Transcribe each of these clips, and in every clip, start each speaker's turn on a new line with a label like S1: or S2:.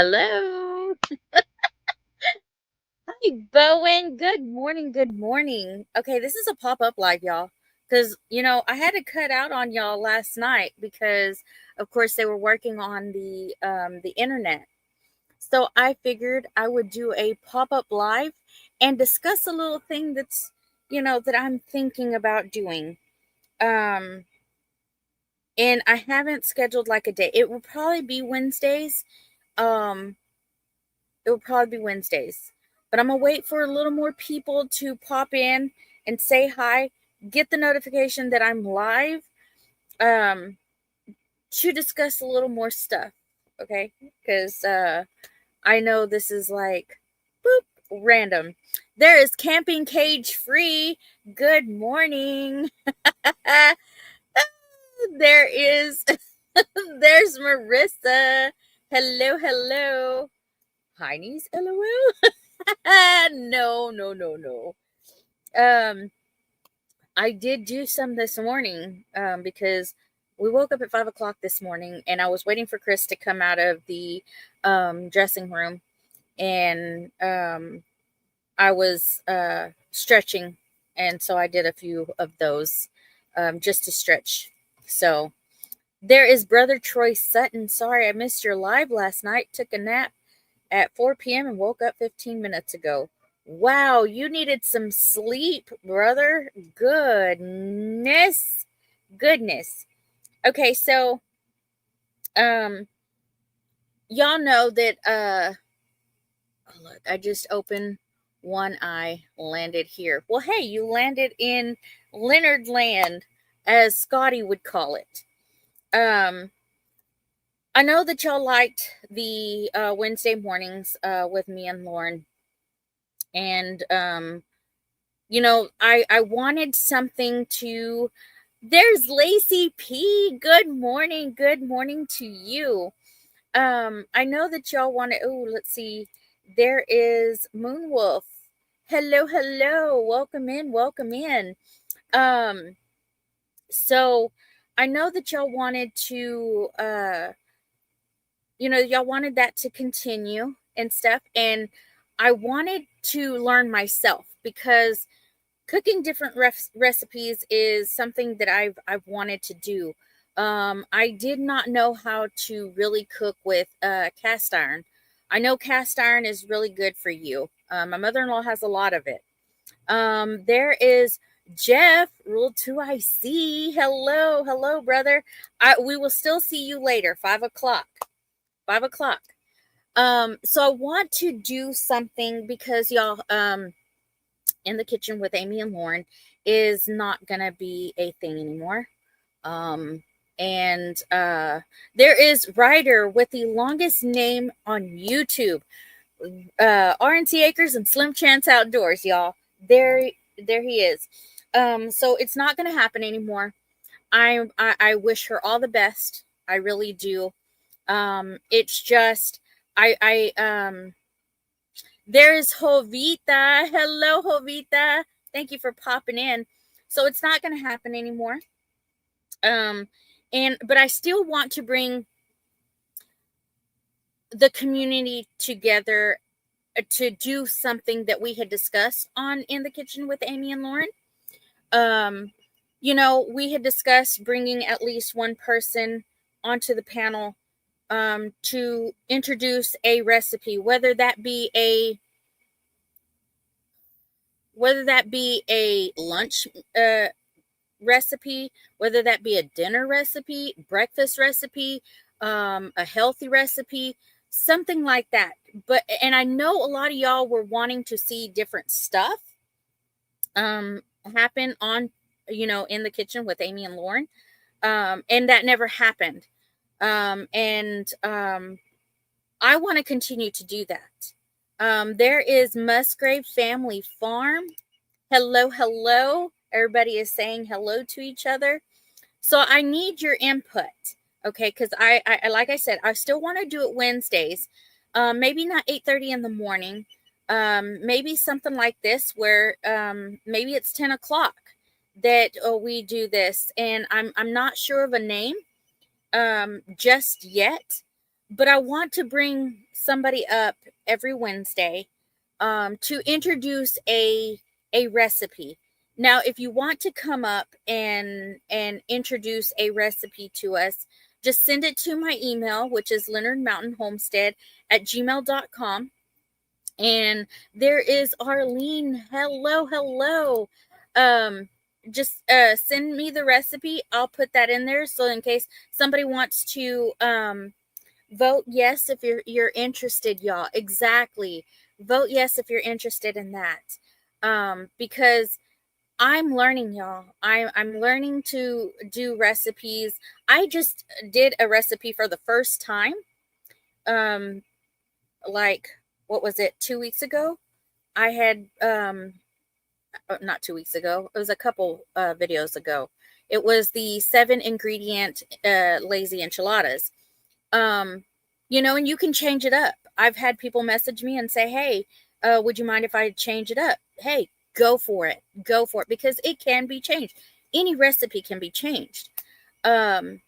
S1: Hello. Hi, Bowen. Good morning. Good morning. Okay, this is a pop up live, y'all. Because, I had to cut out on y'all last night because, of course, they were working on the internet. So I figured I would do a pop up live and discuss a little thing that I'm thinking about doing. Um, and I haven't scheduled like a day. It will probably be Wednesdays. Um, it will probably be Wednesdays. But I'm going to wait for a little more people to pop in and say hi, get the notification that I'm live um, to discuss a little more stuff. Okay? Because I know this is like boop, random. There is camping cage free. Good morning. There is, there's Marissa. Hello, hello. Hi, niece. LOL. No, no, no, no. Um, I did do some this morning because we woke up at 5 o'clock this morning, and I was waiting for Chris to come out of the dressing room, and I was stretching, and so I did a few of those just to stretch. So there is Brother Troy Sutton. Sorry I missed your live last night. Took a nap at 4 p.m. and woke up 15 minutes ago. Wow, you needed some sleep, brother. Goodness. Goodness. Okay, so um y'all know that oh look, I just opened one eye, landed here. Well, hey, you landed in Leonard Land, as Scotty would call it. Um I know that y'all liked the Wednesday mornings with me and Lauren, and I wanted something to. There's Lacey P. Good morning. Good morning to you. I know that y'all want to. Oh, let's see. There is Moonwolf. Hello, hello. Welcome in. Welcome in. Um, so I know that y'all wanted to. Y'all wanted that to continue and stuff, and I wanted to learn myself because cooking different recipes is something that I've wanted to do. I did not know how to really cook with cast iron. I know cast iron is really good for you. My mother-in-law has a lot of it. There is Jeff, Rule 2IC. Hello, hello, brother. We will still see you later, 5 o'clock. 5 o'clock. So I want to do something because y'all, in the kitchen with Amy and Lauren is not gonna be a thing anymore. Um, and there is Ryder with the longest name on YouTube. RNC Acres and Slim Chance Outdoors, y'all. There he is. So it's not gonna happen anymore. I wish her all the best. I really do. It's just I there's Jovita. Hello, Jovita. Thank you for popping in. So it's not going to happen anymore. Um, but I still want to bring the community together to do something that we had discussed on In the Kitchen with Amy and Lauren. Um, we had discussed bringing at least one person onto the panel to introduce a recipe, whether that be a lunch recipe, whether that be a dinner recipe, breakfast recipe, a healthy recipe, something like that. And I know a lot of y'all were wanting to see different stuff happen on, in the kitchen with Amy and Lauren. And that never happened. And I want to continue to do that. There is Musgrave Family Farm. Hello, hello. Everybody is saying hello to each other. So I need your input, okay? Because I like I said, I still want to do it Wednesdays. Maybe not 8:30 in the morning. Maybe something like this where maybe it's 10 o'clock that we do this, and I'm not sure of a name just yet. but I want to bring somebody up every Wednesday to introduce a recipe. Now, if you want to come up and introduce a recipe to us, just send it to my email, which is leonardmountainhomestead@gmail.com. And there is Arlene. Hello, hello. Um, just send me the recipe. I'll put that in there so in case somebody wants to vote yes if you're interested, y'all. Exactly. Vote yes if you're interested in that. Because I'm learning, y'all. I'm learning to do recipes. I just did a recipe for the first time. Um, like what was it, 2 weeks ago? I had not 2 weeks ago. It was a couple videos ago. It was the 7 ingredient lazy enchiladas. Um, and you can change it up. I've had people message me and say, "Hey, would you mind if I change it up?" Hey, go for it. Go for it because it can be changed. Any recipe can be changed. Um,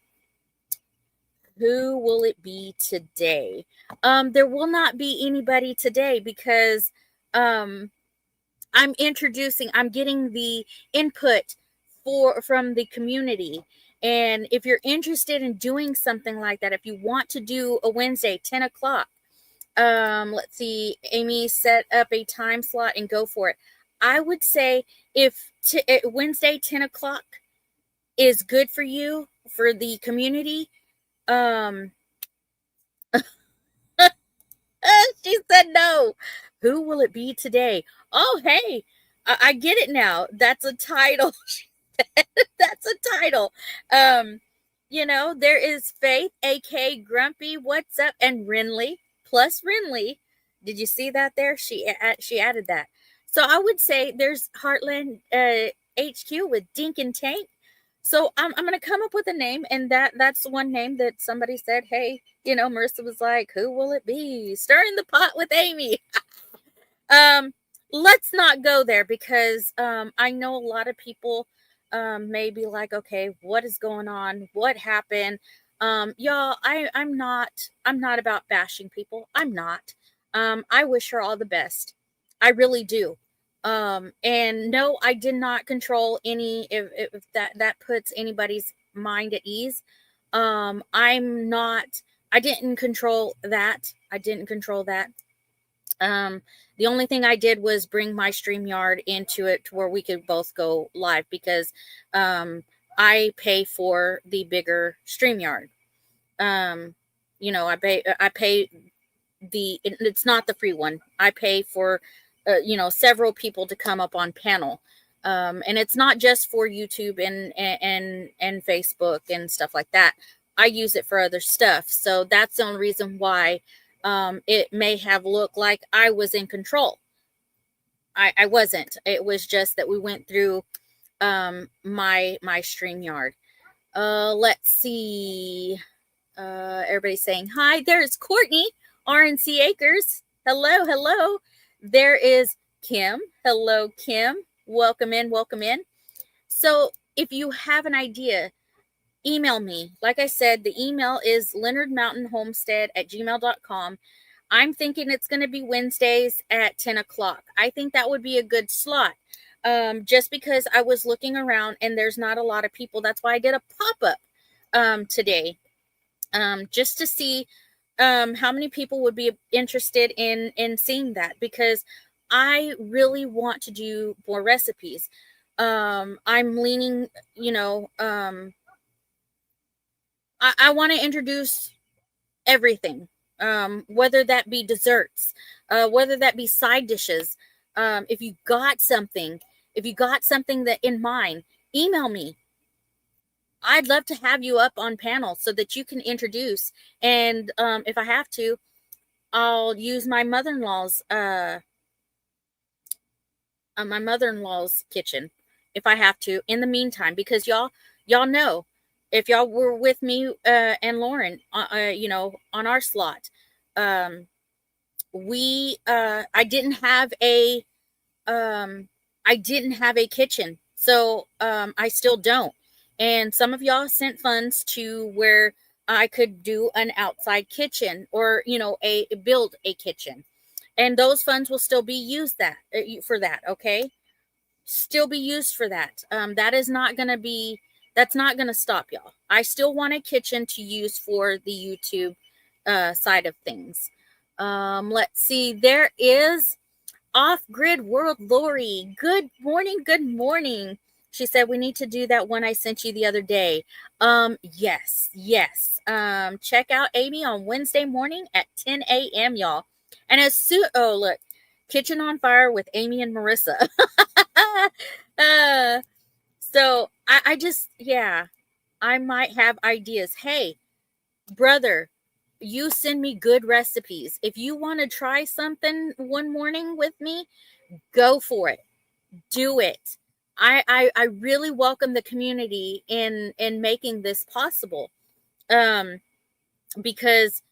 S1: who will it be today? There will not be anybody today because um I'm getting the input from the community. And if you're interested in doing something like that, if you want to do a Wednesday, 10 o'clock, let's see, Amy, set up a time slot and go for it. I would say if Wednesday, 10 o'clock is good for you, for the community, um, she said no. Who will it be today? Oh, hey, I get it now. That's a title. That's a title. There is Faith, aka Grumpy, what's up, and Renly plus Renly. Did you see that there? She added that. So I would say there's Heartland HQ with Dink and Tank. So I'm gonna come up with a name, and that's the one name that somebody said, hey, Marissa was like, who will it be? Stirring the pot with Amy. um, let's not go there because I know a lot of people may be like, okay, what is going on? What happened? Y'all, I'm not about bashing people. I'm not. I wish her all the best. I really do. And no, I did not control any if that puts anybody's mind at ease. I'm not I didn't control that. I didn't control that. Um, the only thing I did was bring my StreamYard into it to where we could both go live because I pay for the bigger StreamYard. Um, I pay it's not the free one. I pay for several people to come up on panel. And it's not just for YouTube and Facebook and stuff like that. I use it for other stuff. So that's the only reason why it may have looked like I was in control. I wasn't. It was just that we went through my StreamYard. Let's see. Everybody's saying hi. There's Courtney, RNC Acres. Hello, hello. There is Kim. Hello, Kim. Welcome in, welcome in. So if you have an idea, email me. Like I said, the email is leonardmountainhomestead@gmail.com. I'm thinking it's going to be Wednesdays at 10 o'clock. I think that would be a good slot. Just because I was looking around and there's not a lot of people. That's why I did a pop-up today. Just to see how many people would be interested in seeing that, because I really want to do more recipes. I'm leaning, I want to introduce everything, whether that be desserts, whether that be side dishes. If you got something, that in mind, email me. I'd love to have you up on panel so that you can introduce. And if I have to, I'll use my mother-in-law's kitchen if I have to in the meantime, because y'all know, if y'all were with me and Lauren on our slot, we I didn't have a kitchen, so I still don't. And some of y'all sent funds to where I could do an outside kitchen, or build a kitchen, and those funds will still be used for that. Okay, still be used for that. That is not going to be, that's not going to stop, y'all. I still want a kitchen to use for the YouTube side of things. Let's see, there is Off Grid World Lori. Good morning, good morning. She said we need to do that one I sent you the other day. Yes. Check out Amy on Wednesday morning at 10 a.m., y'all. And oh, look, Kitchen on Fire with Amy and Marissa. So I just, yeah, I might have ideas. Hey, brother, you send me good recipes. If you want to try something one morning with me, go for it. Do it. I really welcome the community in making this possible. Because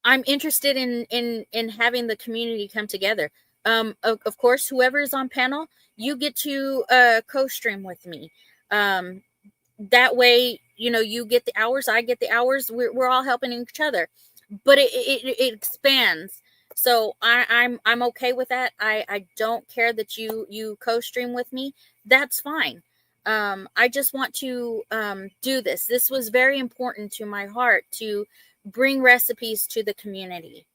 S1: I'm interested in having the community come together. Of course, whoever is on panel, you get to co-stream with me. That way, you get the hours, I get the hours. We're all helping each other, but it expands. So I'm okay with that. I don't care that you co-stream with me. That's fine. I just want to do this. This was very important to my heart, to bring recipes to the community.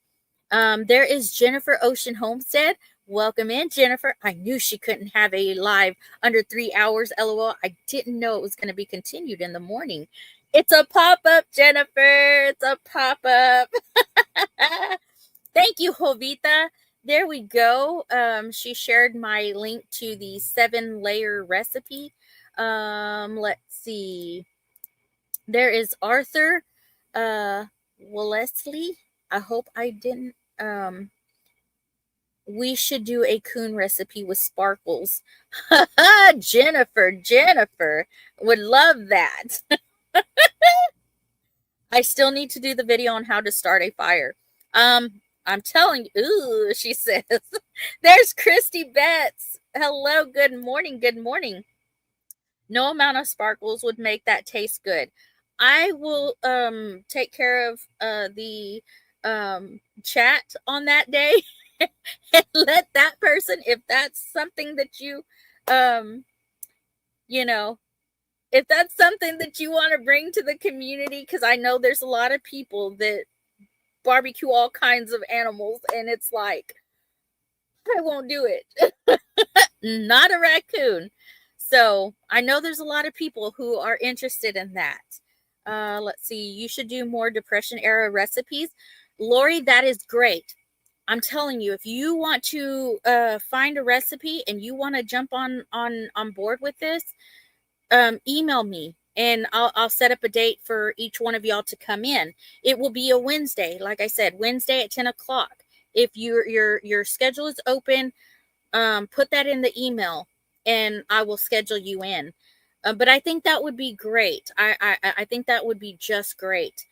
S1: There is Jennifer Ocean Homestead. Welcome in, Jennifer. I knew she couldn't have a live under 3 hours. LOL. I didn't know it was going to be continued in the morning. It's a pop-up, Jennifer. It's a pop-up. Thank you, Jovita. There we go. She shared my link to the 7-layer recipe. Let's see. There is Arthur Wellesley. I hope I didn't. We should do a coon recipe with sparkles. Jennifer would love that. I still need to do the video on how to start a fire. I'm telling you, ooh, she says. There's Christy Betts. Hello, good morning, good morning. No amount of sparkles would make that taste good. I will take care of the chat on that day and let that person, if that's something that you if that's something that you want to bring to the community, because I know there's a lot of people that barbecue all kinds of animals, and it's like, I won't do it. Not a raccoon. So I know there's a lot of people who are interested in that. Let's see. You should do more Depression era recipes. Lori, that is great. I'm telling you, if you want to find a recipe and you want to jump on board with this, email me and I'll set up a date for each one of y'all to come in. It will be a Wednesday, like I said, Wednesday at 10 o'clock. If your schedule is open, put that in the email and I will schedule you in. But I think that would be great. I think that would be just great.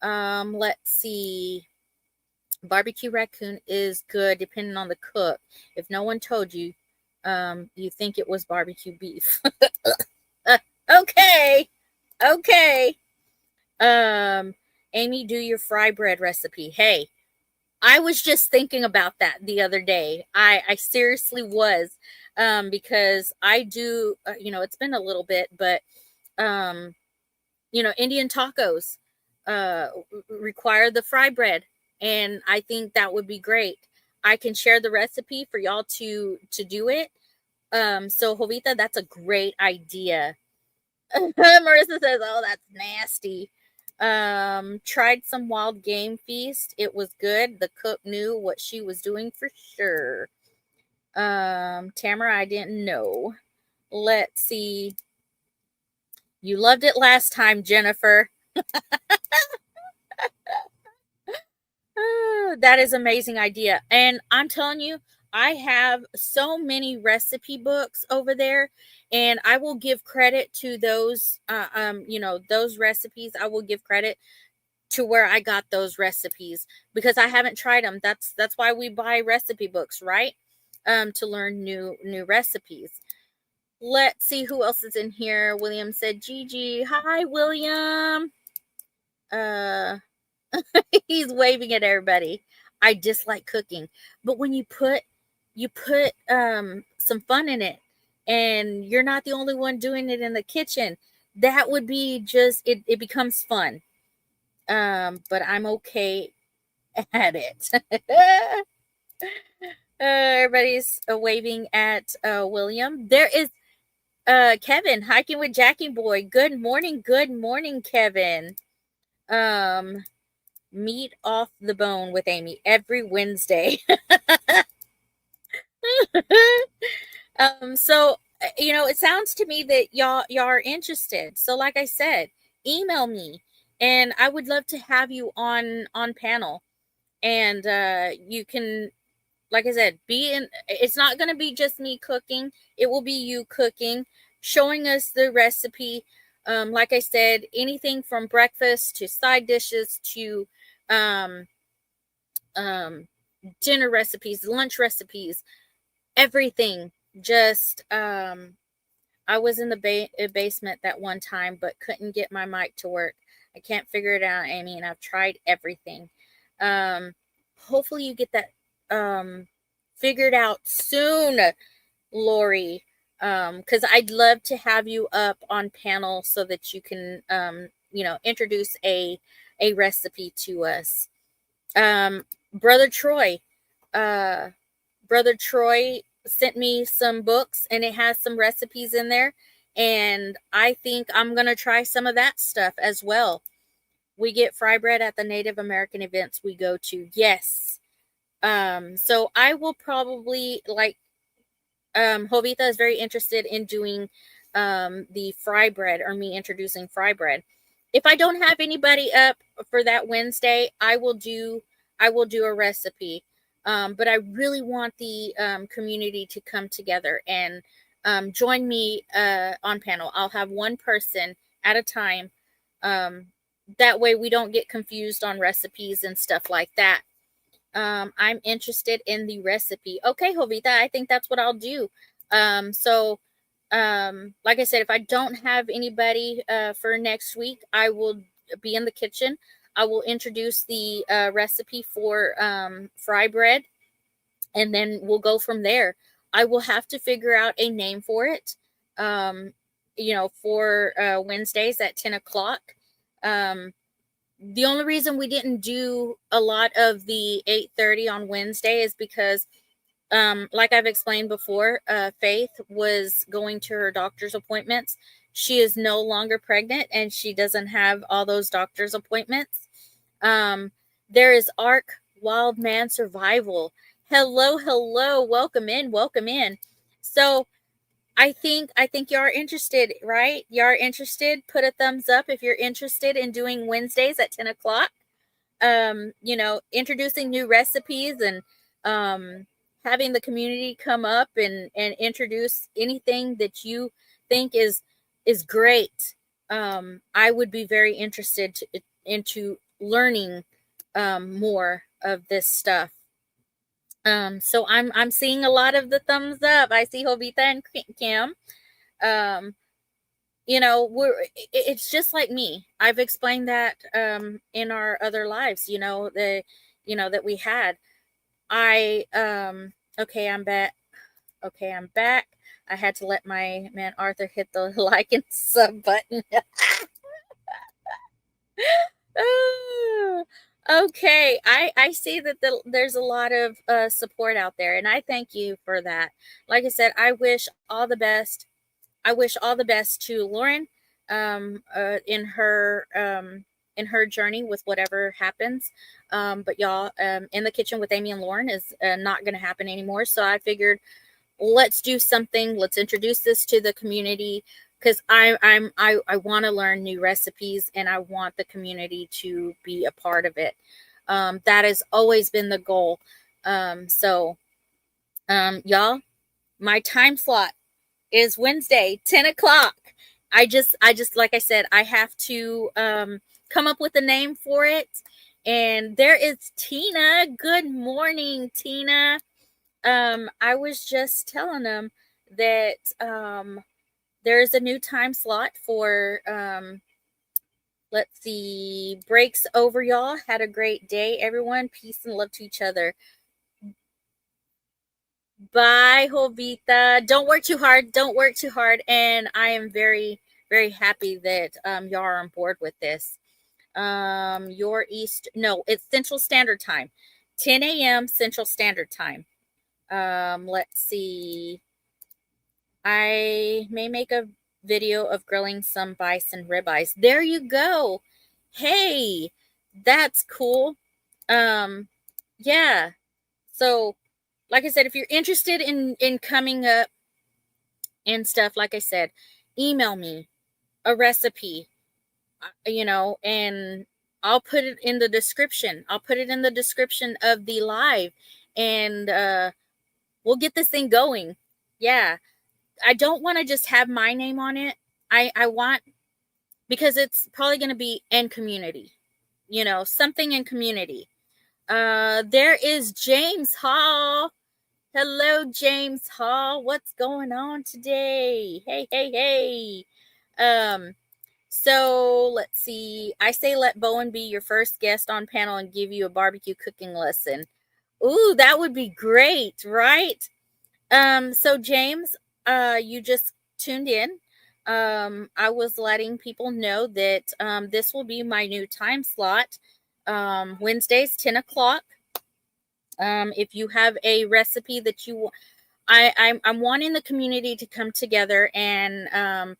S1: Let's see. Barbecue raccoon is good depending on the cook. If no one told you, you think it was barbecue beef. Okay. Amy, do your fry bread recipe. Hey, I was just thinking about that the other day. I seriously was, because I do, it's been a little bit, but, Indian tacos require the fry bread, and I think that would be great. I can share the recipe for y'all to do it. So Jovita, that's a great idea. Marissa says, "Oh, that's nasty." Tried some wild game feast. It was good. The cook knew what she was doing for sure. Tamara, I didn't know. Let's see. You loved it last time, Jennifer. That is an amazing idea. And I'm telling you, I have so many recipe books over there, and I will give credit to those, those recipes. I will give credit to where I got those recipes because I haven't tried them. That's why we buy recipe books, right? To learn new recipes. Let's see who else is in here. William said, Gigi. Hi, William. Uh, he's waving at everybody. I dislike cooking, but when you put some fun in it, and you're not the only one doing it in the kitchen, that would be just it becomes fun. But I'm okay at it. Everybody's waving at William. There is Kevin, hiking with Jackie Boy. Good morning, Kevin. Um, meat off the bone with Amy every Wednesday. So it sounds to me that y'all are interested. So like I said, email me, and I would love to have you on panel. And you can, like I said, be in. It's not going to be just me cooking. It will be you cooking, showing us the recipe. Like I said, anything from breakfast to side dishes to um, um, dinner recipes, lunch recipes, everything. Just I was in the basement that one time, but couldn't get my mic to work. I can't figure it out, Amy, and I've tried everything. Um, Hopefully you get that figured out soon, Lori. Because I'd love to have you up on panel so that you can introduce a recipe to us. Brother Troy, uh, Brother Troy sent me some books, and it has some recipes in there, and I think I'm gonna try some of that stuff as well. We get fry bread at the Native American events we go to. Yes. So I will probably like Jovita is very interested in doing the fry bread, or me introducing fry bread. If I don't have anybody up for that Wednesday, I will do a recipe. But I really want the community to come together and join me on panel. I'll have one person at a time. Um, that way we don't get confused on recipes and stuff like that. I'm interested in the recipe. Okay, Jovita, I think that's what I'll do. So like I said, if I don't have anybody for next week, I will be in the kitchen. I will introduce the recipe for fry bread, and then we'll go from there. I will have to figure out a name for it, um, for Wednesdays at 10 o'clock. Um, the only reason we didn't do a lot of the 8:30 on Wednesday is because like I've explained before, Faith was going to her doctor's appointments. She is no longer pregnant, and she doesn't have all those doctor's appointments. um there is Ark Wild Man Survival. Hello, welcome in. So I think you are interested, right? You are interested. Put a thumbs up if you're interested in doing Wednesdays at 10 o'clock. Introducing new recipes, and having the community come up and introduce anything that you think is great. I would be very interested into learning more of this stuff. So I'm seeing a lot of the thumbs up. I see Jovita and Kim. Um, it's just like me. I've explained that in our other lives. That we had. Okay, I'm back. Okay, I'm back. I had to let my man Arthur hit the like and sub button. Okay, I see that there's a lot of support out there, and I thank you for that. Like I said, I wish all the best to Lauren in her journey with whatever happens. But y'all, in the kitchen with Amy and Lauren is not going to happen anymore. So I figured, let's do something. Let's introduce this to the community, because I want to learn new recipes, and I want the community to be a part of it. That has always been the goal. Y'all, my time slot is Wednesday, 10 o'clock. I just like I said, I have to come up with a name for it. And there is Tina. Good morning, Tina. I was just telling them that there's a new time slot Let's see. Breaks over, y'all. Had a great day, everyone. Peace and love to each other. Bye, Jovita. Don't work too hard. Don't work too hard. And I am very, very happy that y'all are on board with this. Your East, no, it's Central Standard Time, 10 a.m. Central Standard Time. Let's see. I may make a video of grilling some bison ribeyes. There you go. Hey, that's cool. Um, yeah. So, like I said, if you're interested in coming up and stuff, like I said, email me a recipe, and I'll put it in the description. I'll put it in the description of the live, and we'll get this thing going. Yeah. I don't want to just have my name on it. I want, because it's probably going to be in community, something in community. There is James Hall. Hello, James Hall. What's going on today? Hey, hey, hey. So let's see. I say let Bowen be your first guest on panel and give you a barbecue cooking lesson. Ooh, that would be great, right? So James, you just tuned in. I was letting people know that this will be my new time slot. Wednesdays, 10 o'clock. If you have a recipe that you, I'm wanting the community to come together, and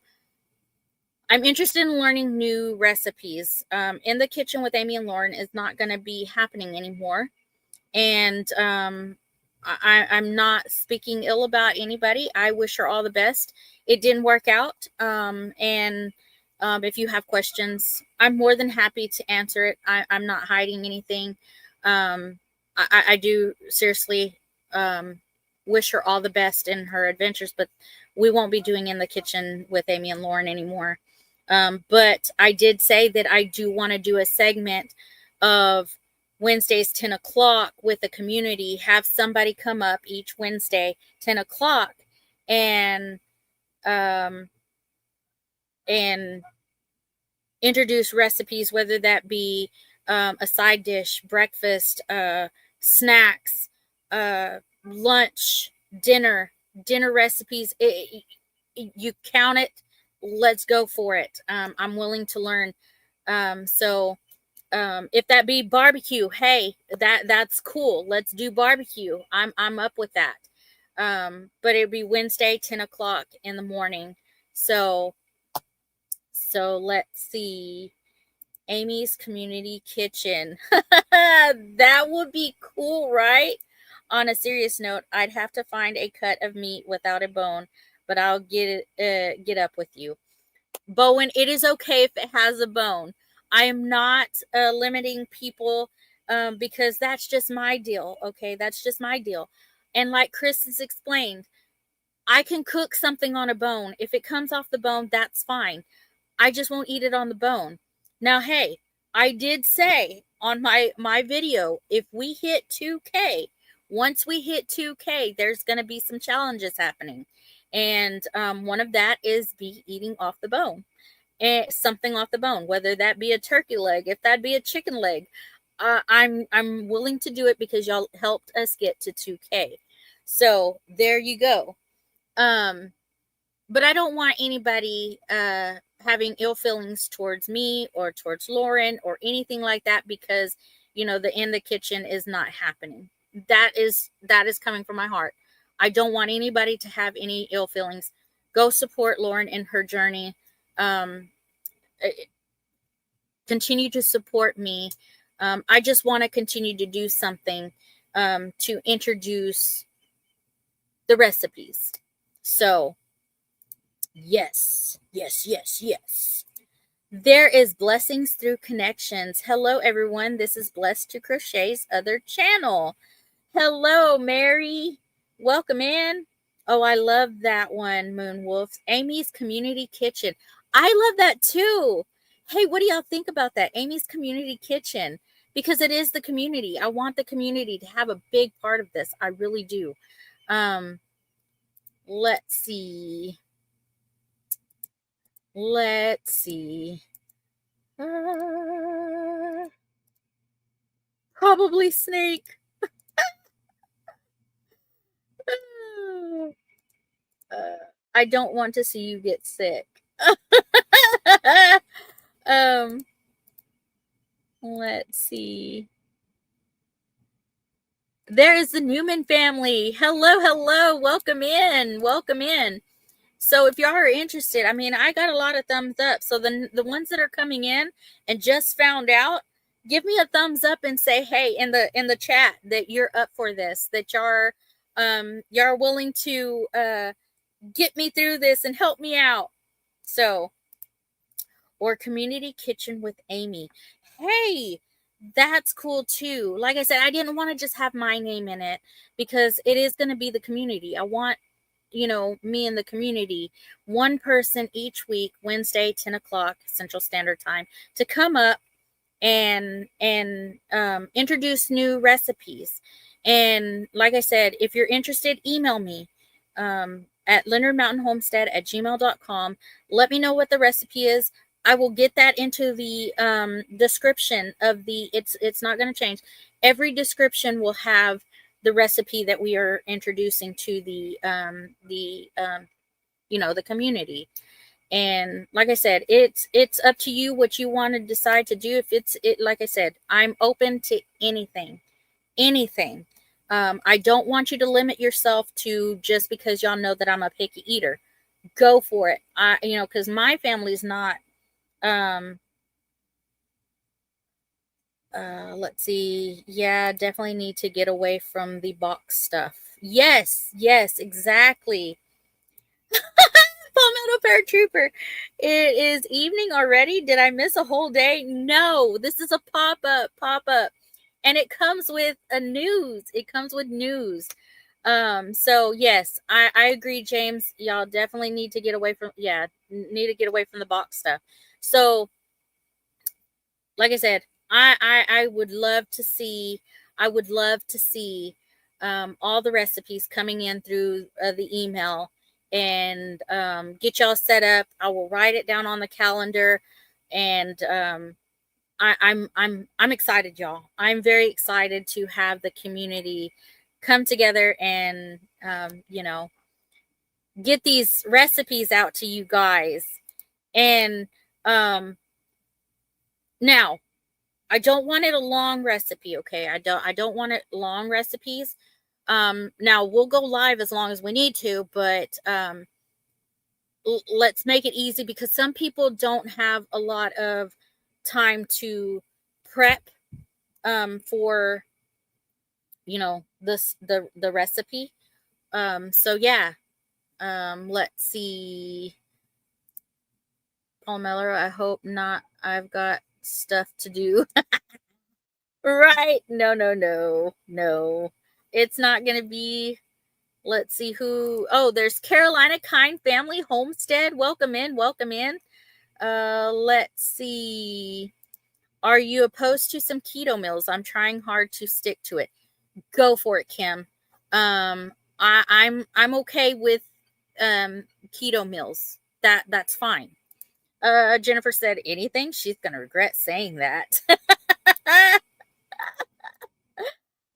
S1: I'm interested in learning new recipes. In the Kitchen with Amy and Lauren is not going to be happening anymore. And I'm not speaking ill about anybody. I wish her all the best. It didn't work out. And if you have questions, I'm more than happy to answer it. I'm not hiding anything. I do seriously wish her all the best in her adventures, but we won't be doing In the Kitchen with Amy and Lauren anymore. But I did say that I do want to do a segment of Wednesdays, 10 o'clock with the community, have somebody come up each Wednesday, 10 o'clock, and introduce recipes, whether that be a side dish, breakfast, snacks, lunch, dinner recipes. You count it. Let's go for it. I'm willing to learn. So if that be barbecue, hey, that's cool. Let's do barbecue. I'm up with that. But it'd be Wednesday, 10 o'clock in the morning. So let's see. Amy's Community Kitchen. That would be cool, right? On a serious note, I'd have to find a cut of meat without a bone, but I'll get up with you. Bowen, it is okay if it has a bone. I am not limiting people because that's just my deal. Okay, that's just my deal. And like Chris has explained, I can cook something on a bone. If it comes off the bone, that's fine. I just won't eat it on the bone. Now, hey, I did say on my video, if we hit 2K, once we hit 2K, there's going to be some challenges happening. And one of that is be eating off the bone. And something off the bone, whether that be a turkey leg, if that be a chicken leg. I'm willing to do it because y'all helped us get to 2K. So there you go. But I don't want anybody having ill feelings towards me or towards Lauren or anything like that because, the In the Kitchen is not happening. That is coming from my heart. I don't want anybody to have any ill feelings. Go support Lauren in her journey. Continue to support me. I just want to continue to do something to introduce the recipes. So, yes. There is blessings through connections. Hello, everyone. This is Blessed to Crochet's other channel. Hello, Mary. Welcome in. Oh, I love that one, Moonwolf. Amy's Community Kitchen. I love that too. Hey, what do y'all think about that? Amy's Community Kitchen. Because it is the community. I want the community to have a big part of this. I really do. Let's see. Probably snake. I don't want to see you get sick. um, let's see. There is the Newman family. Hello, hello. Welcome in. Welcome in. So if y'all are interested, I mean, I got a lot of thumbs up. So the ones that are coming in and just found out, give me a thumbs up and say, hey, in the chat that you're up for this, that y'all willing to get me through this and help me out. So, or community kitchen with Amy. Hey, that's cool too. Like I said, I didn't want to just have my name in it because it is going to be the community. I want, me and the community, one person each week, Wednesday, 10 o'clock Central Standard Time, to come up and introduce new recipes. And like I said, if you're interested, email me at leonardmountainhomestead@gmail.com. Let me know what the recipe is. I will get that into the description of the. It's not going to change. Every description will have the recipe that we are introducing to the community. And like I said, it's up to you what you want to decide to do. If it like I said, I'm open to anything. I don't want you to limit yourself to just because y'all know that I'm a picky eater. Go for it. Because my family's not let's see. Yeah, definitely need to get away from the box stuff. Yes, exactly. Palmetto Paratrooper. It is evening already. Did I miss a whole day? No, this is a pop-up. And it comes with a news. It comes with news. So yes, I agree, James. Y'all definitely need to get away from the box stuff. So like I said, I would love to see all the recipes coming in through the email and get y'all set up. I will write it down on the calendar, and I'm excited, y'all. I'm very excited to have the community come together and get these recipes out to you guys. And now I don't want it a long recipe, okay? I don't want it long recipes. Now we'll go live as long as we need to, but let's make it easy because some people don't have a lot of time to prep for the recipe. So yeah. Let's see. Paul Miller, I hope not. I've got stuff to do. Right. No. It's not going to be. Let's see who. Oh, there's Carolina Kind Family Homestead. Welcome in. Let's see. Are you opposed to some keto meals? I'm trying hard to stick to it. Go for it, Kim. I'm okay with keto meals. That's fine. Jennifer said anything. She's gonna regret saying that.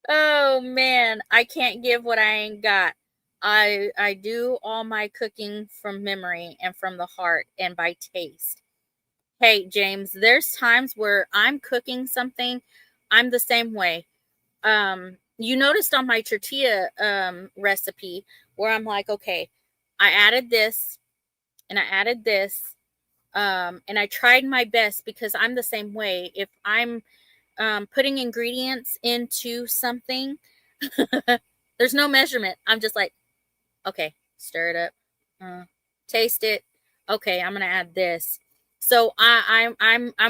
S1: Oh man, I can't give what I ain't got. I do all my cooking from memory and from the heart and by taste. Hey James, there's times where I'm cooking something, I'm the same way. You noticed on my tortilla recipe where I'm like, okay, I added this and I added this, and I tried my best because I'm the same way. If I'm putting ingredients into something, there's no measurement. I'm just like, okay, stir it up, taste it. Okay, I'm gonna add this. So I'm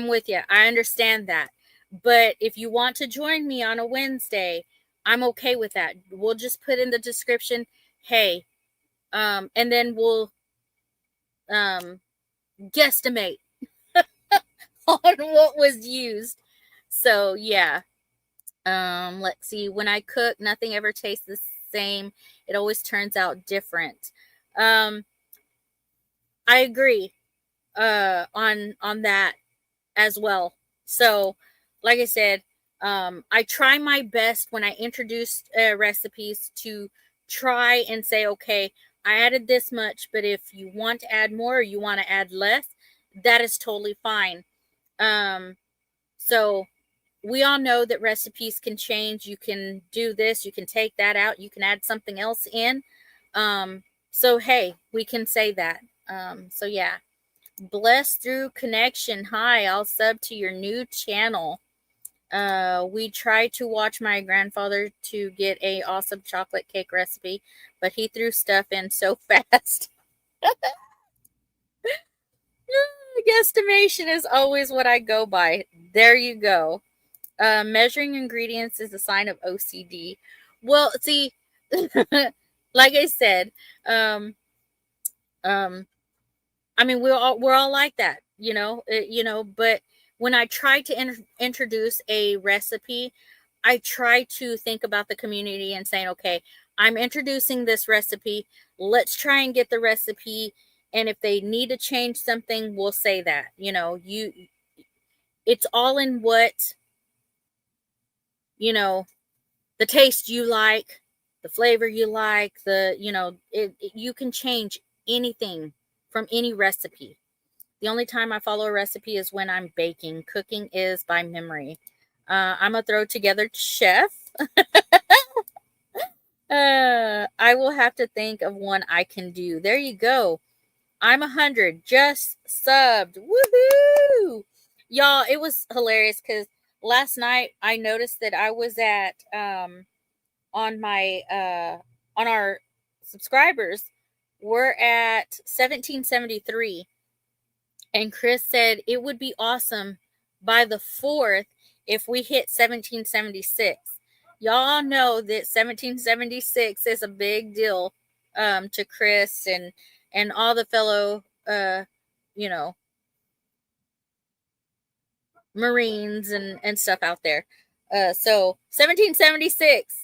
S1: with you. I understand that. But if you want to join me on a Wednesday, I'm okay with that. We'll just put in the description, hey, and then we'll guesstimate on what was used. So yeah. Let's see. When I cook, nothing ever tastes the same. It always turns out different. I agree on that. as well. So, like I said, I try my best when I introduce recipes to try and say, okay, I added this much, but if you want to add more or you want to add less, that is totally fine. Um, so we all know that recipes can change. You can do this, you can take that out, you can add something else in. Um, so hey, we can say that. So yeah, blessed through connection. Hi, I'll sub to your new channel. We tried to watch my grandfather to get a awesome chocolate cake recipe, but he threw stuff in so fast. Guesstimation is always what I go by. There you go. Measuring ingredients is a sign of OCD. Well, see, like I said, um, um, I mean, we're all like that, But when I try to introduce a recipe, I try to think about the community and saying, okay, I'm introducing this recipe. Let's try and get the recipe, and if they need to change something, we'll say that. It's all in what you know the taste you like, the flavor you like, you can change anything from any recipe. The only time I follow a recipe is when I'm baking. Cooking is by memory. I'm a throw together chef. I will have to think of one I can do. There you go. I'm 100. Just subbed. Woohoo! Y'all, it was hilarious because last night I noticed that I was at on my on our subscribers, we're at 1773, and Chris said it would be awesome by the 4th if we hit 1776. Y'all know that 1776 is a big deal to Chris and all the fellow you know Marines and stuff out there. So 1776.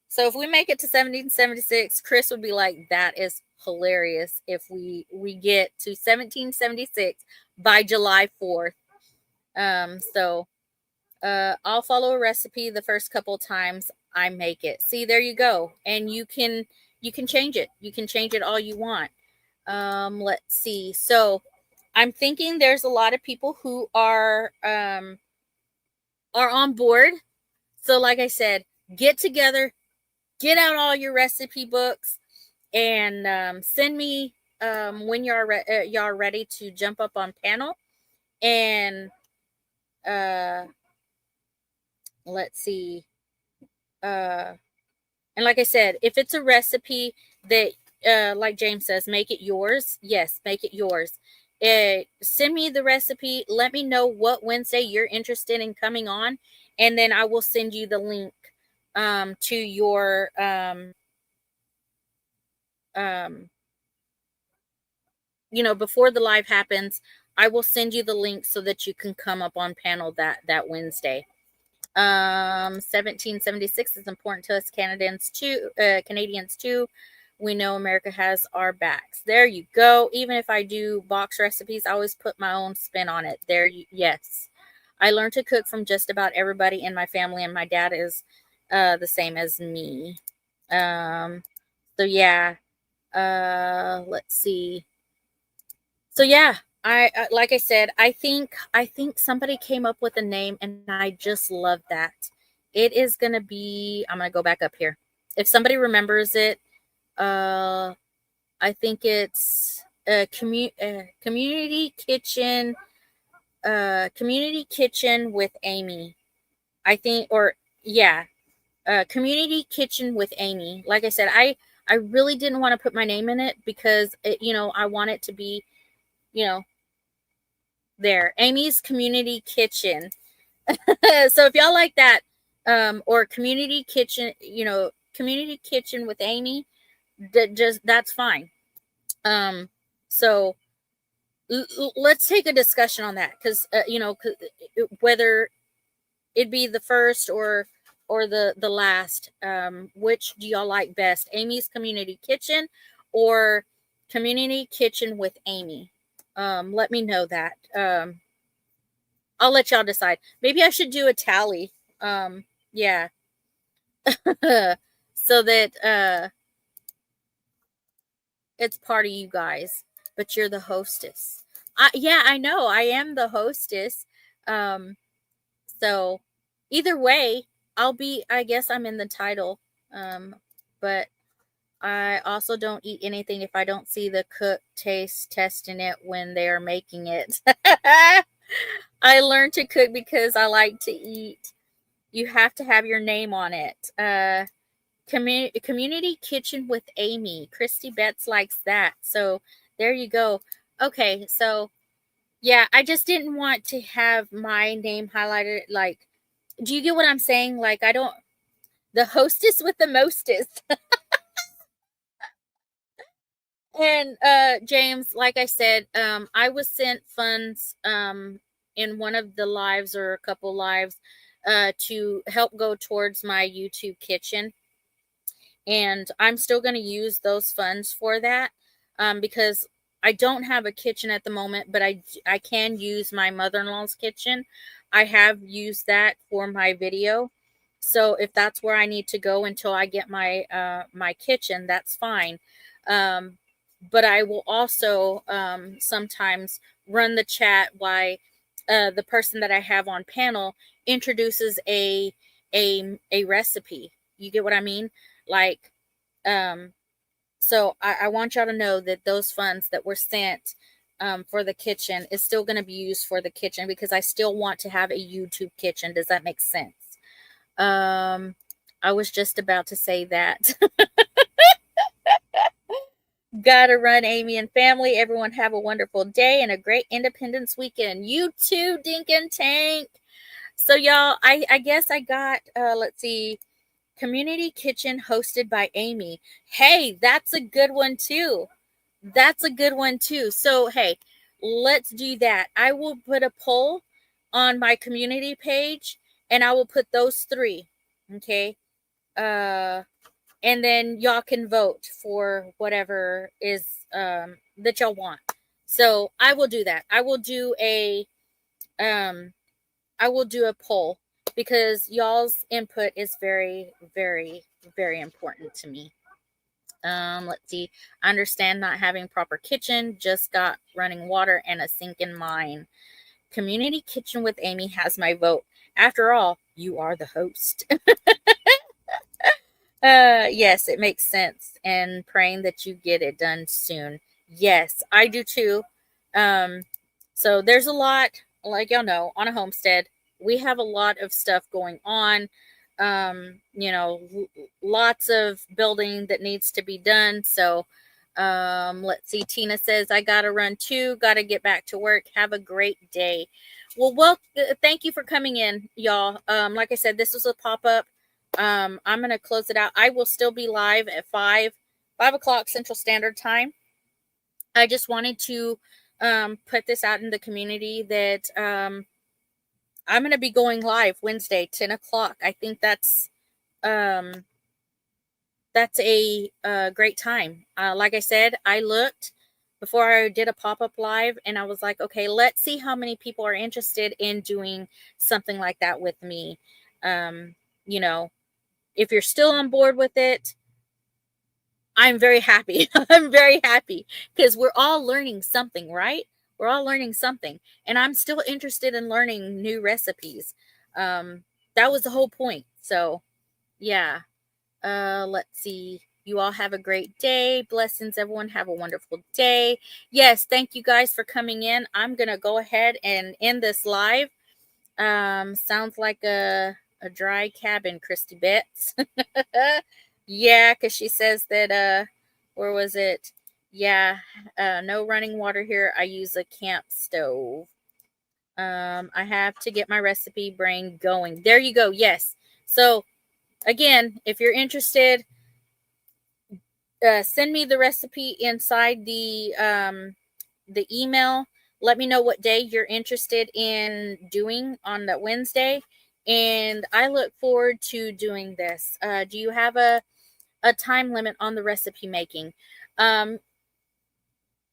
S1: So if we make it to 1776, Chris would be like, "That is hilarious." If we get to 1776 by July 4th. I'll follow a recipe the first couple times I make it. See, there you go, and you can change it. You can change it all you want. Let's see. So I'm thinking there's a lot of people who are on board. So, like I said, get together, get out all your recipe books, and send me when y'all ready to jump up on panel. And let's see. Uh, and like I said, if it's a recipe that, like James says, make it yours. Yes, make it yours. Send me the recipe. Let me know what Wednesday you're interested in coming on, and then I will send you the link to your um, before the live happens. I will send you the link so that you can come up on panel that Wednesday. 1776 is important to us Canadians too. We know America has our backs. There you go. Even if I do box recipes, I always put my own spin on it. Yes. I learned to cook from just about everybody in my family, and my dad is the same as me. So yeah. Let's see. So yeah, I like I said, I think somebody came up with a name, and I just love that. It is gonna be. I'm gonna go back up here. If somebody remembers it, uh, I think it's a community kitchen. Community kitchen with Amy. I think, or yeah, community kitchen with Amy. Like I said, I really didn't want to put my name in it because I want it to be you know there, Amy's Community Kitchen. So if y'all like that, or community kitchen, community kitchen with Amy, that's fine. So let's take a discussion on that, because whether it be the first or the last, which do y'all like best, Amy's Community Kitchen or Community Kitchen with Amy? Let me know that. I'll let y'all decide. Maybe I should do a tally. Yeah. So that it's part of you guys, but you're the hostess. Yeah, I know. I am the hostess. Um, so either way, I guess I'm in the title. But I also don't eat anything if I don't see the cook taste testing it when they are making it. I learned to cook because I like to eat. You have to have your name on it. Community kitchen with Amy. Christy Betts likes that. So there you go. Okay, so yeah, I just didn't want to have my name highlighted. Like, do you get what I'm saying? Like, I don't. The hostess with the mostest. And James, like I said, I was sent funds in one of the lives or a couple lives to help go towards my YouTube kitchen. And I'm still going to use those funds for that because I don't have a kitchen at the moment, but I can use my mother-in-law's kitchen. I have used that for my video. So if that's where I need to go until I get my kitchen, that's fine. Um, but I will also sometimes run the chat while the person that I have on panel introduces a recipe. You get what I mean? Like, um, so I want y'all to know that those funds that were sent for the kitchen is still going to be used for the kitchen because I still want to have a YouTube kitchen. Does that make sense? I was just about to say that. Gotta run, Amy and family. Everyone have a wonderful day and a great Independence weekend. You too, Dink and Tank. So y'all, I guess I got let's see, community kitchen hosted by Amy. Hey, that's a good one too. That's a good one too. So hey, let's do that. I will put a poll on my community page and I will put those three. Okay. And then y'all can vote for whatever is that y'all want. So I will do that. Um I will do a poll because y'all's input is very, very, very important to me. Let's see. I understand not having proper kitchen, just got running water and a sink in mine. Community kitchen with Amy has my vote. After all, you are the host. Yes, it makes sense. And praying that you get it done soon. Yes, I do too. Um, so there's a lot, like y'all know, on a homestead. We have a lot of stuff going on. Lots of building that needs to be done. So, let's see. Tina says, I gotta run too, gotta get back to work. Have a great day. Well, thank you for coming in, y'all. Like I said, this was a pop-up. I'm gonna close it out. I will still be live at 5 o'clock Central Standard Time. I just wanted to put this out in the community that I'm gonna be going live Wednesday, 10 o'clock. I think um, that's a great time. Like I said, I looked before I did a pop-up live and I was like, okay, let's see how many people are interested in doing something like that with me. Um, you know, if you're still on board with it, I'm very happy. I'm very happy because we're all learning something, right? We're all learning something. And I'm still interested in learning new recipes. Um, that was the whole point. So, yeah. Let's see. You all have a great day. Blessings, everyone. Have a wonderful day. Yes, thank you guys for coming in. I'm going to go ahead and end this live. Sounds like a dry cabin, Christy Betts. Yeah, because she says that where was it? Yeah, no running water here. I use a camp stove. I have to get my recipe brain going. There you go. Yes. So again, if you're interested, send me the recipe inside the email. Let me know what day you're interested in doing on that Wednesday. And I look forward to doing this. Do you have a time limit on the recipe making?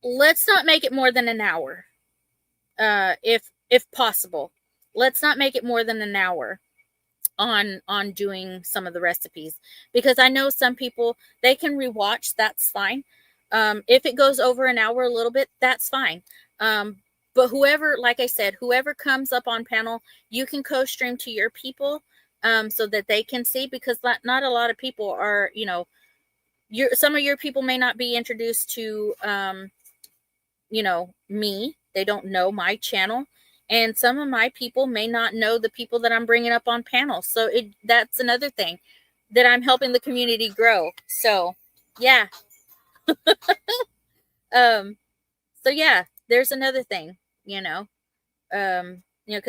S1: Let's not make it more than an hour, if possible. let's not make it more than an hour on doing some of the recipes, because I know some people, they can rewatch, that's fine. If it goes over an hour a little bit, that's fine. But whoever, like I said, whoever comes up on panel, you can co-stream to your people, so that they can see, because not a lot of people are, some of your people may not be introduced to me. They don't know my channel, and some of my people may not know the people that I'm bringing up on panels. So that's another thing that I'm helping the community grow. So yeah. um so yeah, there's another thing, because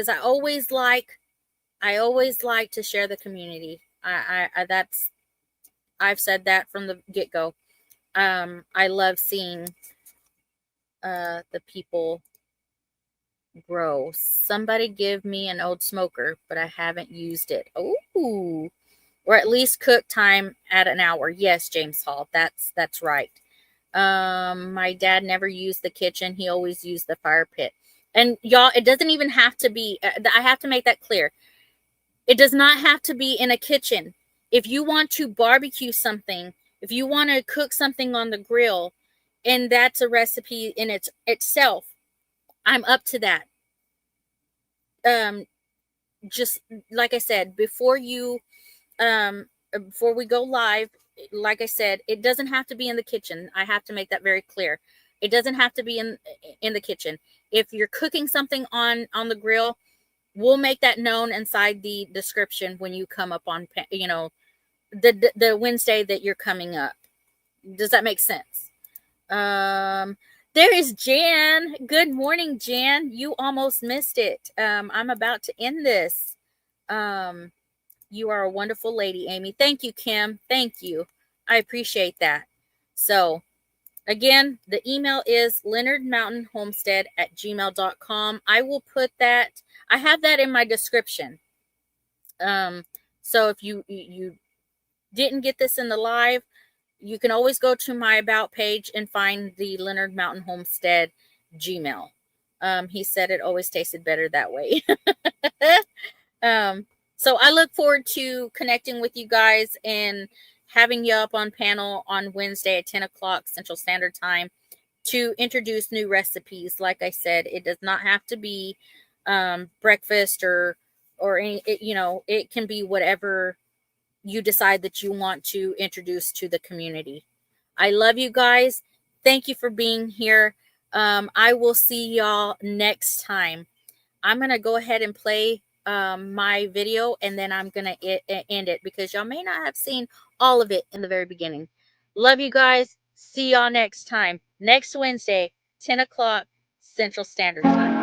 S1: I always like to share the community. I've said that from the get-go. I love seeing the people grow. Somebody give me an old smoker, but I haven't used it. Oh, or at least cook time at an hour. Yes, James Hall, that's right. My dad never used the kitchen. He always used the fire pit. And y'all, it doesn't even have to be, I have to make that clear. It does not have to be in a kitchen. If you want to barbecue something, if you want to cook something on the grill, and that's a recipe in itself, I'm up to that. Just like I said, before we go live, like I said, it doesn't have to be in the kitchen. I have to make that very clear. It doesn't have to be in the kitchen. If you're cooking something on the grill, we'll make that known inside the description when you come up on, the Wednesday that you're coming up. Does that make sense? There is Jan. Good morning, Jan. You almost missed it. I'm about to end this. You are a wonderful lady, Amy. Thank you, Kim. Thank you. I appreciate that. So again, the email is leonardmountainhomestead@gmail.com. I will put that. I have that in my description. So if you didn't get this in the live, you can always go to my about page and find the Leonard Mountain Homestead Gmail. He said it always tasted better that way. So I look forward to connecting with you guys and having you up on panel on Wednesday at 10 o'clock Central Standard Time to introduce new recipes. Like I said, it does not have to be breakfast or any, it can be whatever you decide that you want to introduce to the community. I love you guys. Thank you for being here. I will see y'all next time. I'm going to go ahead and play my video, and then I'm going to end it, because y'all may not have seen all of it in the very beginning. Love you guys. See y'all next time. Next Wednesday, 10 o'clock Central Standard Time.